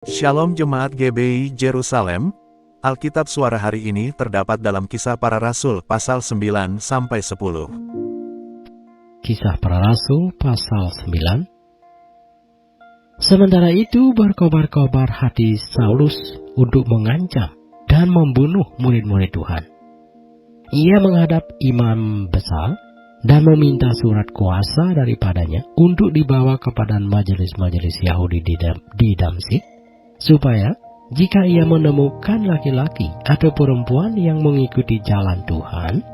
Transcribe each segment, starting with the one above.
Shalom Jemaat GBI Jerusalem, Alkitab suara hari ini terdapat dalam Kisah Para Rasul pasal 9-10. Kisah Para Rasul pasal 9. Sementara itu berkobar-kobar hati Saulus untuk mengancam dan membunuh murid-murid Tuhan. Ia menghadap imam besar dan meminta surat kuasa daripadanya untuk dibawa kepada majelis-majelis Yahudi di Damsyik, supaya jika ia menemukan laki-laki atau perempuan yang mengikuti jalan Tuhan,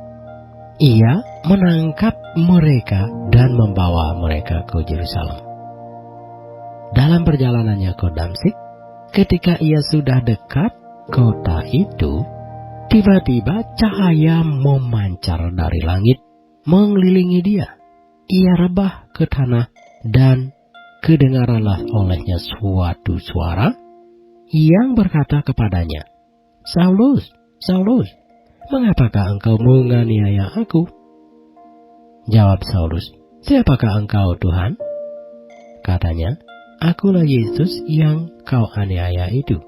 ia menangkap mereka dan membawa mereka ke Yerusalem. Dalam perjalanannya ke Damsyik, ketika ia sudah dekat kota itu, tiba-tiba cahaya memancar dari langit mengelilingi dia. Ia rebah ke tanah dan kedengaranlah olehnya suatu suara yang berkata kepadanya, "Saulus, Saulus, mengapakah engkau menganiaya aku?" Jawab Saulus, "Siapakah engkau, Tuhan?" Katanya, "Akulah Yesus yang kau aniaya itu.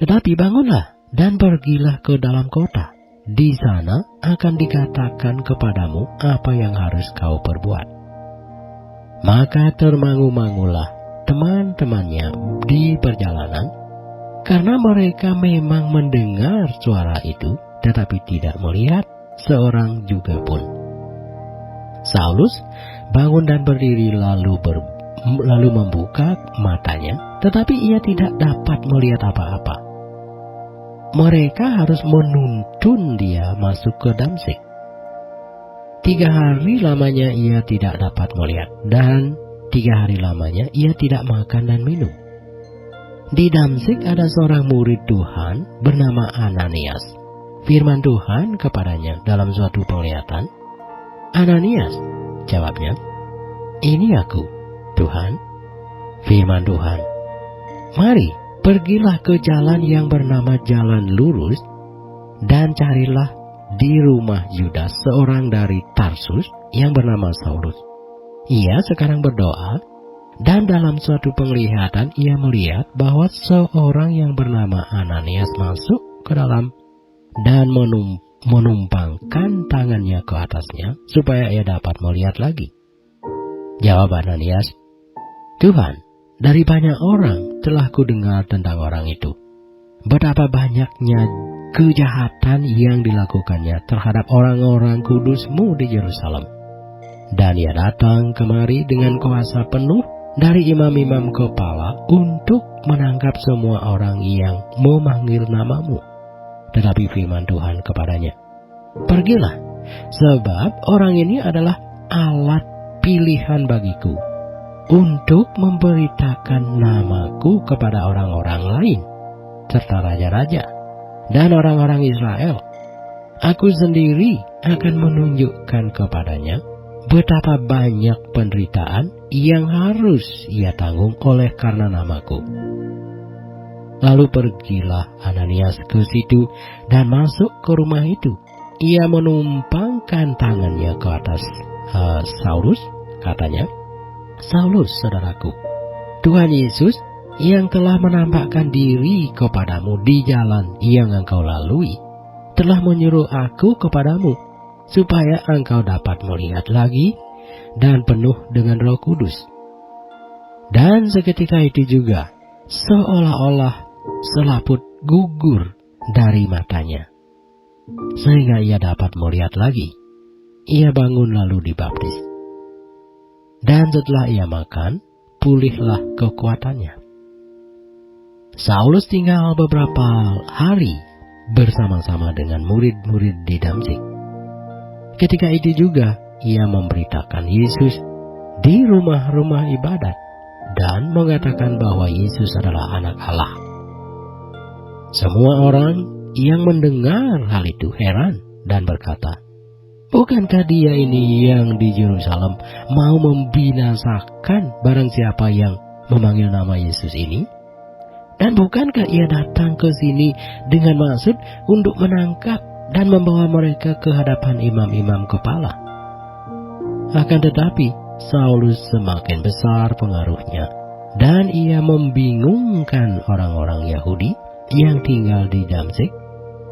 Tetapi bangunlah dan pergilah ke dalam kota. Di sana akan dikatakan kepadamu apa yang harus kau perbuat." Maka termangu-mangulah teman-temannya di perjalanan, karena mereka memang mendengar suara itu, tetapi tidak melihat seorang juga pun. Saulus bangun dan berdiri lalu membuka matanya, tetapi ia tidak dapat melihat apa-apa. Mereka harus menuntun dia masuk ke Damsyik. 3 hari lamanya ia tidak dapat melihat, dan 3 hari lamanya ia tidak makan dan minum. Di Damsyik ada seorang murid Tuhan bernama Ananias. Firman Tuhan kepadanya dalam suatu penglihatan. "Ananias," jawabnya. "Ini aku, Tuhan." Firman Tuhan, "Mari, pergilah ke jalan yang bernama Jalan Lurus, dan carilah di rumah Yudas seorang dari Tarsus yang bernama Saulus. Ia sekarang berdoa, dan dalam suatu penglihatan ia melihat bahwa seorang yang bernama Ananias masuk ke dalam dan menumpangkan tangannya ke atasnya supaya ia dapat melihat lagi." Jawab Ananias, "Tuhan, dari banyak orang telah kudengar tentang orang itu, betapa banyaknya kejahatan yang dilakukannya terhadap orang-orang kudus-Mu di Yerusalem. Dan ia datang kemari dengan kuasa penuh dari imam-imam kepala untuk menangkap semua orang yang memanggil nama-Mu." Tetapi firman Tuhan kepadanya, "Pergilah, sebab orang ini adalah alat pilihan bagiku untuk memberitakan namaku kepada orang-orang lain, serta raja-raja dan orang-orang Israel. Aku sendiri akan menunjukkan kepadanya betapa banyak penderitaan yang harus ia tanggung oleh karena namaku." Lalu pergilah Ananias ke situ dan masuk ke rumah itu. Ia menumpangkan tangannya ke atas Saulus, katanya, "Saulus, saudaraku, Tuhan Yesus yang telah menampakkan diri kepadamu di jalan yang engkau lalui, telah menyuruh aku kepadamu, supaya engkau dapat melihat lagi dan penuh dengan Roh Kudus." Dan seketika itu juga, seolah-olah selaput gugur dari matanya, sehingga ia dapat melihat lagi. Ia bangun lalu dibaptis. Dan setelah ia makan, pulihlah kekuatannya. Saulus tinggal beberapa hari bersama-sama dengan murid-murid di Damsyik. Ketika itu juga ia memberitakan Yesus di rumah-rumah ibadat dan mengatakan bahwa Yesus adalah Anak Allah. Semua orang yang mendengar hal itu heran dan berkata, "Bukankah dia ini yang di Yerusalem mau membinasakan barang siapa yang memanggil nama Yesus ini? Dan bukankah ia datang ke sini dengan maksud untuk menangkap dan membawa mereka ke hadapan imam-imam kepala?" Akan tetapi Saulus semakin besar pengaruhnya dan ia membingungkan orang-orang Yahudi yang tinggal di Damsyik,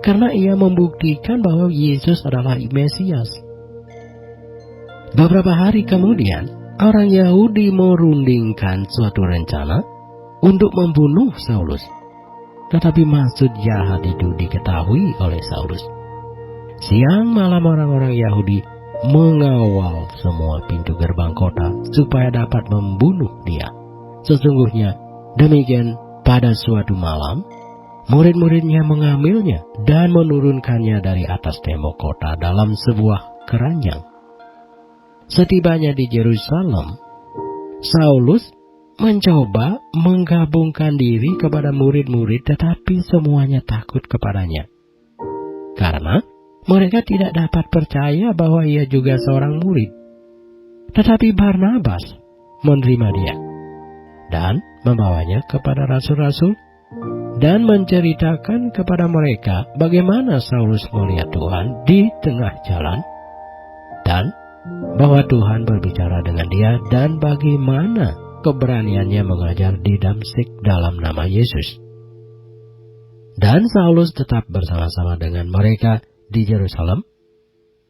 karena ia membuktikan bahwa Yesus adalah Mesias. Beberapa hari kemudian, orang Yahudi merundingkan suatu rencana untuk membunuh Saulus. Tetapi maksud jahat itu diketahui oleh Saulus. Siang malam orang-orang Yahudi mengawal semua pintu gerbang kota supaya dapat membunuh dia. Sesungguhnya demikian pada suatu malam, murid-muridnya mengambilnya dan menurunkannya dari atas tembok kota dalam sebuah keranjang. Setibanya di Yerusalem, Saulus mencoba menggabungkan diri kepada murid-murid, tetapi semuanya takut kepadanya. Karena mereka tidak dapat percaya bahwa ia juga seorang murid. Tetapi Barnabas menerima dia dan membawanya kepada rasul-rasul dan menceritakan kepada mereka bagaimana Saulus melihat Tuhan di tengah jalan dan bahwa Tuhan berbicara dengan dia dan bagaimana keberaniannya mengajar di Damsyik dalam nama Yesus. Dan Saulus tetap bersama-sama dengan mereka di Yerusalem,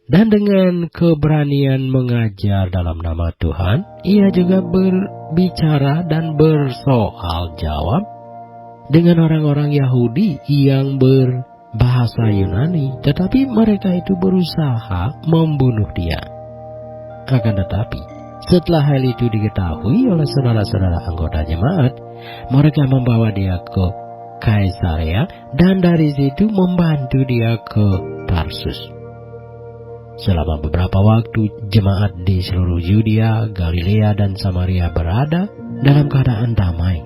dan dengan keberanian mengajar dalam nama Tuhan, ia juga berbicara dan bersoal jawab dengan orang-orang Yahudi yang berbahasa Yunani, tetapi mereka itu berusaha membunuh dia. Akan tetapi, setelah hal itu diketahui oleh saudara-saudara anggota jemaat, mereka membawa dia ke Kaisarea dan dari situ membantu dia ke Tarsus. Selama beberapa waktu, jemaat di seluruh Yudea, Galilea, dan Samaria berada dalam keadaan damai.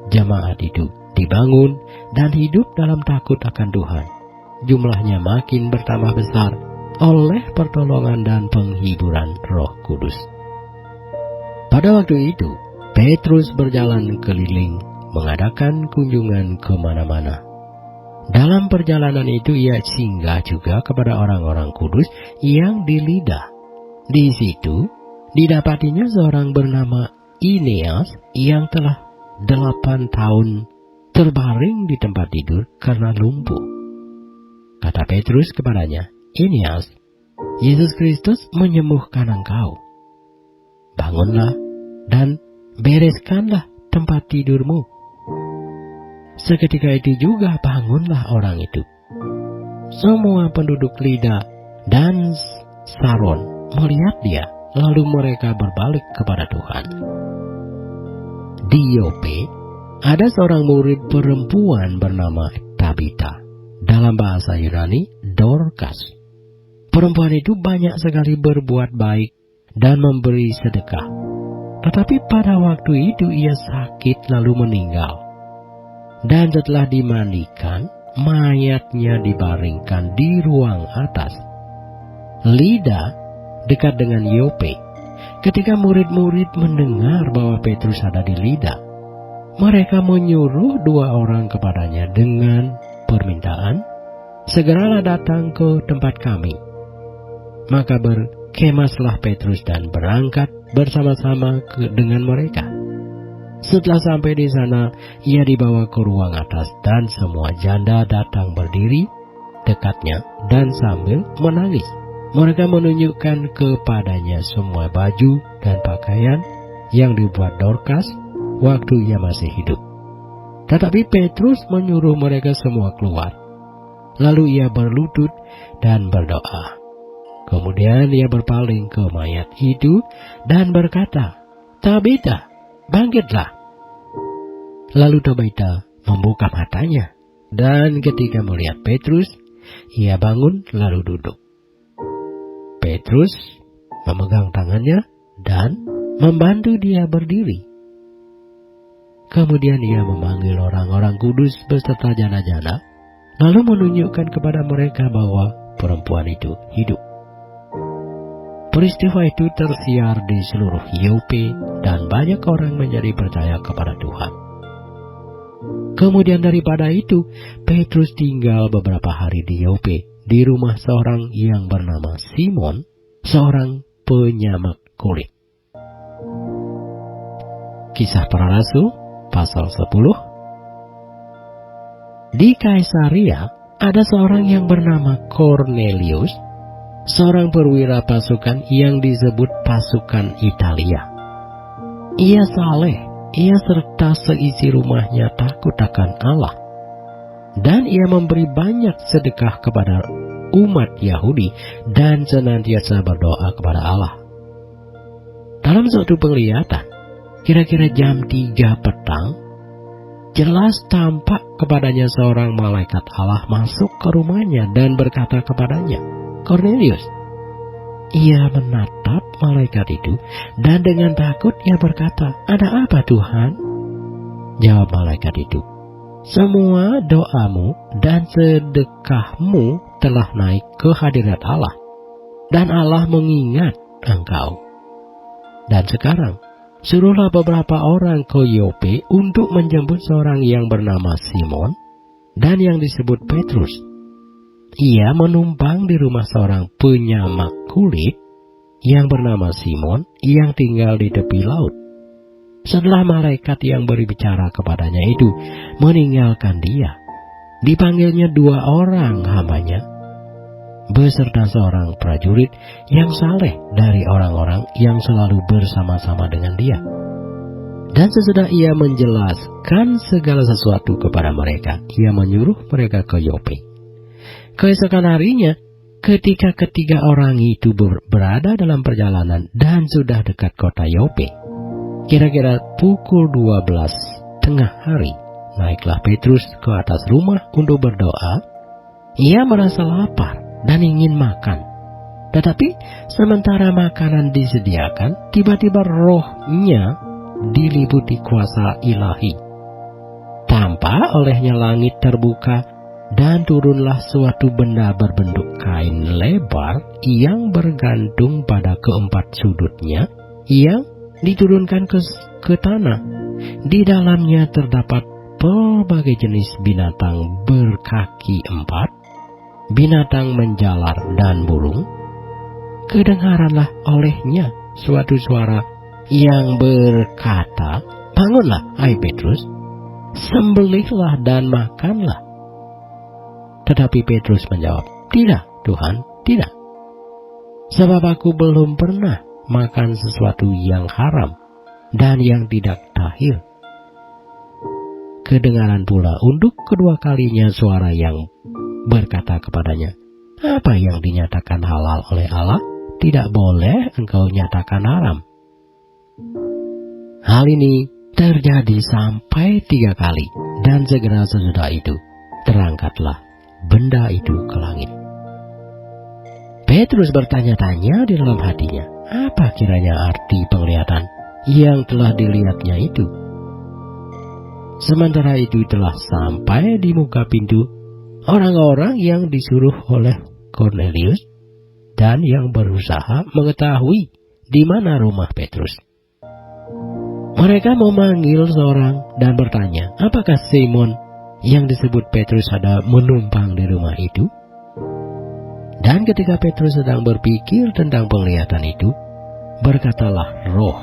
Jemaat itu dibangun dan hidup dalam takut akan Tuhan. Jumlahnya makin bertambah besar oleh pertolongan dan penghiburan Roh Kudus. Pada waktu itu, Petrus berjalan keliling mengadakan kunjungan kemana-mana. Dalam perjalanan itu ia singgah juga kepada orang-orang kudus yang di Lida. Di situ didapatinya seorang bernama Eneas yang telah 8 tahun terbaring di tempat tidur karena lumpuh. Kata Petrus kepadanya, "Eneas, Yesus Kristus menyembuhkan engkau. Bangunlah dan bereskanlah tempat tidurmu." Seketika itu juga bangunlah orang itu. Semua penduduk Lida dan Saron melihat dia, lalu mereka berbalik kepada Tuhan. Di Yope, ada seorang murid perempuan bernama Tabita, dalam bahasa Yunani Dorcas. Perempuan itu banyak sekali berbuat baik dan memberi sedekah. Tetapi pada waktu itu ia sakit lalu meninggal. Dan setelah dimandikan, mayatnya dibaringkan di ruang atas. Lida dekat dengan Yope. Ketika murid-murid mendengar bahwa Petrus ada di Lida, mereka menyuruh 2 orang kepadanya dengan permintaan, "Segeralah datang ke tempat kami." Maka berkemaslah Petrus dan berangkat bersama-sama dengan mereka. Setelah sampai di sana, ia dibawa ke ruang atas dan semua janda datang berdiri dekatnya dan sambil menangis. Mereka menunjukkan kepadanya semua baju dan pakaian yang dibuat Dorcas waktu ia masih hidup. Tetapi Petrus menyuruh mereka semua keluar. Lalu ia berlutut dan berdoa. Kemudian ia berpaling ke mayat itu dan berkata, "Tabita, bangkitlah." Lalu Tabita membuka matanya, dan ketika melihat Petrus, ia bangun lalu duduk. Petrus memegang tangannya dan membantu dia berdiri. Kemudian ia memanggil orang-orang kudus beserta janda-janda, lalu menunjukkan kepada mereka bahwa perempuan itu hidup. Peristiwa itu tersiar di seluruh Yope dan banyak orang menjadi percaya kepada Tuhan. Kemudian daripada itu, Petrus tinggal beberapa hari di Yope, di rumah seorang yang bernama Simon, seorang penyamak kulit. Kisah Para Rasul pasal 10. Di Kaisarea ada seorang yang bernama Cornelius, seorang perwira pasukan yang disebut pasukan Italia. Ia saleh, ia serta seisi rumahnya takut akan Allah, dan ia memberi banyak sedekah kepada umat Yahudi dan senantiasa berdoa kepada Allah. Dalam suatu penglihatan, kira-kira jam 3 petang, jelas tampak kepadanya seorang malaikat Allah masuk ke rumahnya dan berkata kepadanya, "Cornelius." Ia menatap malaikat itu dan dengan takut ia berkata, "Ada apa, Tuhan?" Jawab malaikat itu, "Semua doamu dan sedekahmu telah naik ke hadirat Allah, dan Allah mengingat engkau. Dan sekarang, suruhlah beberapa orang ke Yope untuk menjemput seorang yang bernama Simon dan yang disebut Petrus. Ia menumpang di rumah seorang penyamak kulit yang bernama Simon yang tinggal di tepi laut." Setelah malaikat yang berbicara kepadanya itu meninggalkan dia, dipanggilnya 2 orang hambanya, beserta seorang prajurit yang saleh dari orang-orang yang selalu bersama-sama dengan dia. Dan sesudah ia menjelaskan segala sesuatu kepada mereka, ia menyuruh mereka ke Yope. Keesokan harinya, ketika ketiga orang itu berada dalam perjalanan dan sudah dekat kota Yope, kira-kira pukul 12 tengah hari, naiklah Petrus ke atas rumah untuk berdoa. Ia merasa lapar dan ingin makan. Tetapi sementara makanan disediakan, tiba-tiba rohnya diliputi kuasa ilahi. Tampak olehnya langit terbuka, dan turunlah suatu benda berbentuk kain lebar yang bergantung pada keempat sudutnya, yang diturunkan ke tanah. Di dalamnya terdapat berbagai jenis binatang berkaki 4, binatang menjalar dan burung. Kedengaranlah olehnya suatu suara yang berkata, "Bangunlah, hai Petrus, sembelihlah dan makanlah." Tetapi Petrus menjawab, "Tidak, Tuhan, tidak. Sebab aku belum pernah makan sesuatu yang haram dan yang tidak tahir." Kedengaran pula untuk kedua kalinya suara yang berkata kepadanya, "Apa yang dinyatakan halal oleh Allah, tidak boleh engkau nyatakan haram." Hal ini terjadi sampai 3 kali, dan segera sesudah itu terangkatlah benda itu ke langit. Petrus bertanya-tanya di dalam hatinya, apa kiranya arti penglihatan yang telah dilihatnya itu? Sementara itu telah sampai di muka pintu orang-orang yang disuruh oleh Cornelius dan yang berusaha mengetahui di mana rumah Petrus. Mereka memanggil seorang dan bertanya, apakah Simon yang disebut Petrus ada menumpang di rumah itu? Dan ketika Petrus sedang berpikir tentang penglihatan itu, berkatalah roh,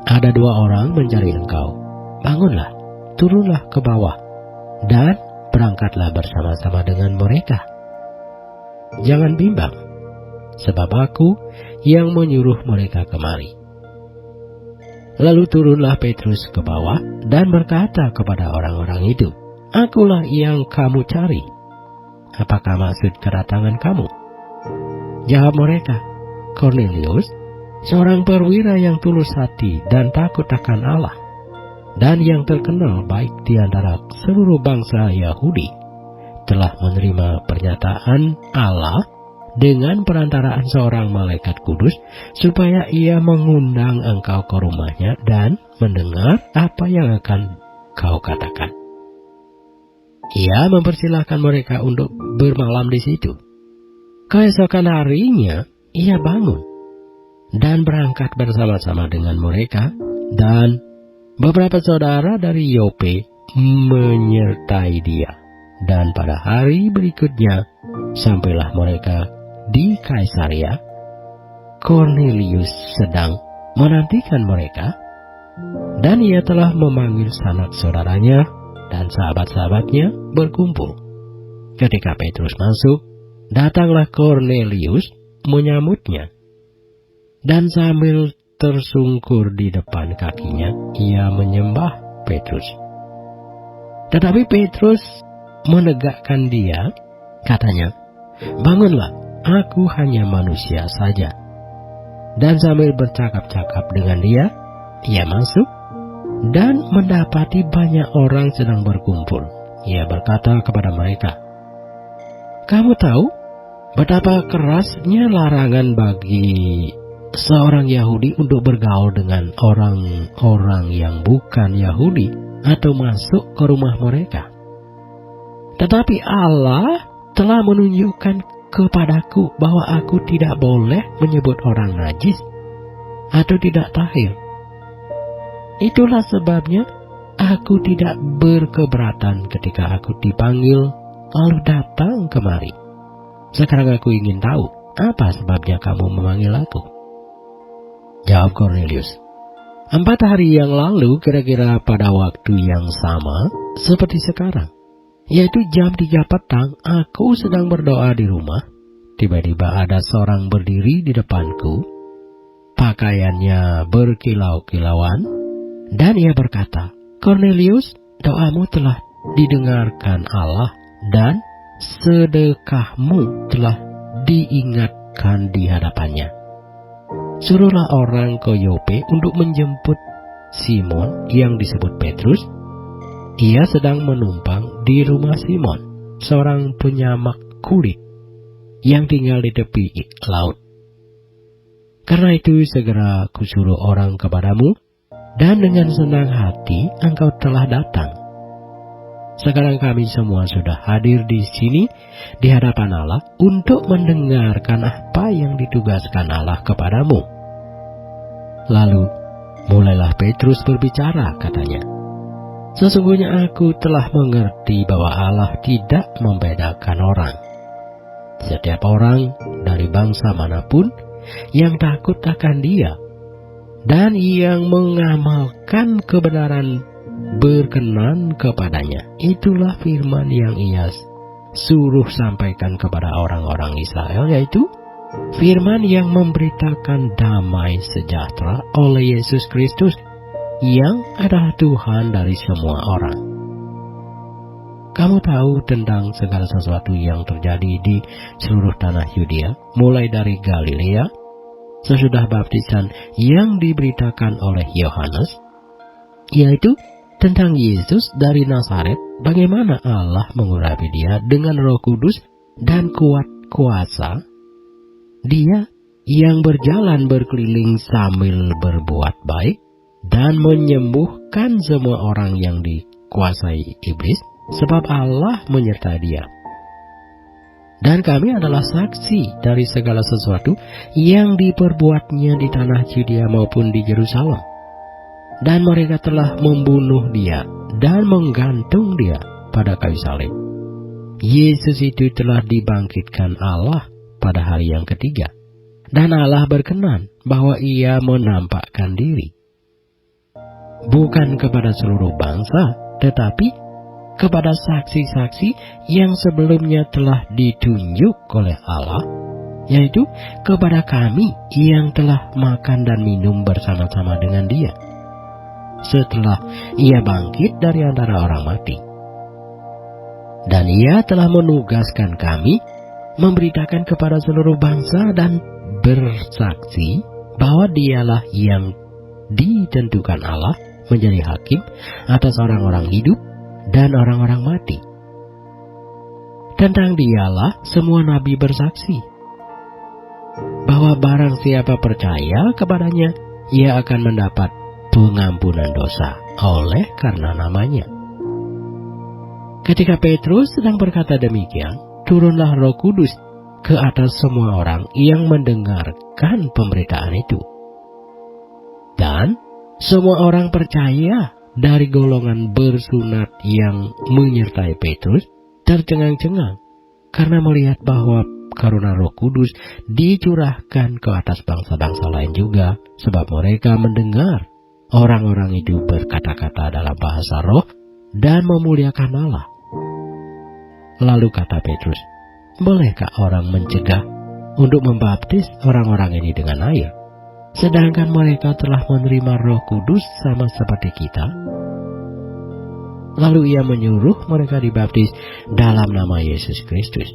"Ada 2 orang mencari engkau. Bangunlah, turunlah ke bawah, dan berangkatlah bersama-sama dengan mereka. Jangan bimbang, sebab aku yang menyuruh mereka kemari." Lalu turunlah Petrus ke bawah dan berkata kepada orang-orang itu, "Akulah yang kamu cari. Apakah maksud kedatangan kamu?" Jawab mereka, "Cornelius, seorang perwira yang tulus hati dan takut akan Allah, dan yang terkenal baik di antara seluruh bangsa Yahudi, telah menerima pernyataan Allah dengan perantaraan seorang malaikat kudus, supaya ia mengundang engkau ke rumahnya dan mendengar apa yang akan kau katakan." Ia mempersilahkan mereka untuk bermalam di situ. Keesokan harinya, ia bangun dan berangkat bersama-sama dengan mereka, dan beberapa saudara dari Yope menyertai dia. Dan pada hari berikutnya, sampailah mereka di Kaisarea. Cornelius sedang menantikan mereka. Dan ia telah memanggil sanak saudaranya dan sahabat-sahabatnya berkumpul. Ketika Petrus masuk, datanglah Kornelius menyambutnya. Dan sambil tersungkur di depan kakinya, ia menyembah Petrus. Tetapi Petrus menegakkan dia, katanya, "Bangunlah, aku hanya manusia saja." Dan sambil bercakap-cakap dengan dia, ia masuk dan mendapati banyak orang sedang berkumpul. Ia berkata kepada mereka, "Kamu tahu betapa kerasnya larangan bagi seorang Yahudi untuk bergaul dengan orang-orang yang bukan Yahudi atau masuk ke rumah mereka. Tetapi Allah telah menunjukkan kepadaku bahwa aku tidak boleh menyebut orang najis atau tidak tahir. Itulah sebabnya aku tidak berkeberatan ketika aku dipanggil lalu datang kemari. Sekarang aku ingin tahu, apa sebabnya kamu memanggil aku?" Jawab Kornelius, 4 hari yang lalu, kira-kira pada waktu yang sama seperti sekarang, yaitu jam 3 petang, aku sedang berdoa di rumah. Tiba-tiba ada seorang berdiri di depanku, pakaiannya berkilau-kilauan, dan ia berkata, "Kornelius, doamu telah didengarkan Allah dan sedekahmu telah diingatkan di hadapannya. Suruhlah orang ke Yope untuk menjemput Simon yang disebut Petrus. Ia sedang menumpang di rumah Simon, seorang penyamak kulit yang tinggal di tepi laut. Karena itu segera kusuruh orang kepadamu, dan dengan senang hati engkau telah datang. Sekarang kami semua sudah hadir di sini di hadapan Allah untuk mendengarkan apa yang ditugaskan Allah kepadamu." Lalu mulailah Petrus berbicara, katanya, "Sesungguhnya aku telah mengerti bahwa Allah tidak membedakan orang. Setiap orang dari bangsa manapun yang takut akan Dia dan yang mengamalkan kebenaran berkenan kepadanya, itulah firman yang ia suruh sampaikan kepada orang-orang Israel, yaitu firman yang memberitakan damai sejahtera oleh Yesus Kristus yang adalah Tuhan dari semua orang. Kamu tahu tentang segala sesuatu yang terjadi di seluruh tanah Yudea, mulai dari Galilea sesudah baptisan yang diberitakan oleh Yohanes, yaitu tentang Yesus dari Nazaret, bagaimana Allah mengurapi Dia dengan Roh Kudus dan kuat kuasa. Dia yang berjalan berkeliling sambil berbuat baik dan menyembuhkan semua orang yang dikuasai iblis, sebab Allah menyertai Dia. Dan kami adalah saksi dari segala sesuatu yang diperbuatnya di tanah Yudea maupun di Yerusalem. Dan mereka telah membunuh Dia dan menggantung Dia pada kayu salib. Yesus itu telah dibangkitkan Allah pada hari yang ketiga, dan Allah berkenan bahwa Ia menampakkan diri, bukan kepada seluruh bangsa, tetapi kepada saksi-saksi yang sebelumnya telah ditunjuk oleh Allah, yaitu kepada kami yang telah makan dan minum bersama-sama dengan Dia setelah Ia bangkit dari antara orang mati. Dan Ia telah menugaskan kami memberitakan kepada seluruh bangsa dan bersaksi bahwa Dialah yang ditentukan Allah menjadi hakim atas orang-orang hidup dan orang-orang mati. Tentang Dialah semua nabi bersaksi bahwa barang siapa percaya kepadanya, ia akan mendapat pengampunan dosa oleh karena namanya. Ketika Petrus sedang berkata demikian, turunlah Roh Kudus ke atas semua orang yang mendengarkan pemberitaan itu. Dan semua orang percaya dari golongan bersunat yang menyertai Petrus tercengang-cengang karena melihat bahwa karunia Roh Kudus dicurahkan ke atas bangsa-bangsa lain juga, sebab mereka mendengar Orang-orang itu berkata-kata dalam bahasa roh dan memuliakan Allah. Lalu kata Petrus, "Bolehkah orang mencegah untuk membaptis orang-orang ini dengan air, sedangkan mereka telah menerima Roh Kudus sama seperti kita?" Lalu ia menyuruh mereka dibaptis dalam nama Yesus Kristus.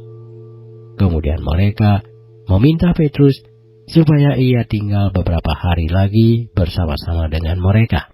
Kemudian mereka meminta Petrus supaya ia tinggal beberapa hari lagi bersama-sama dengan mereka.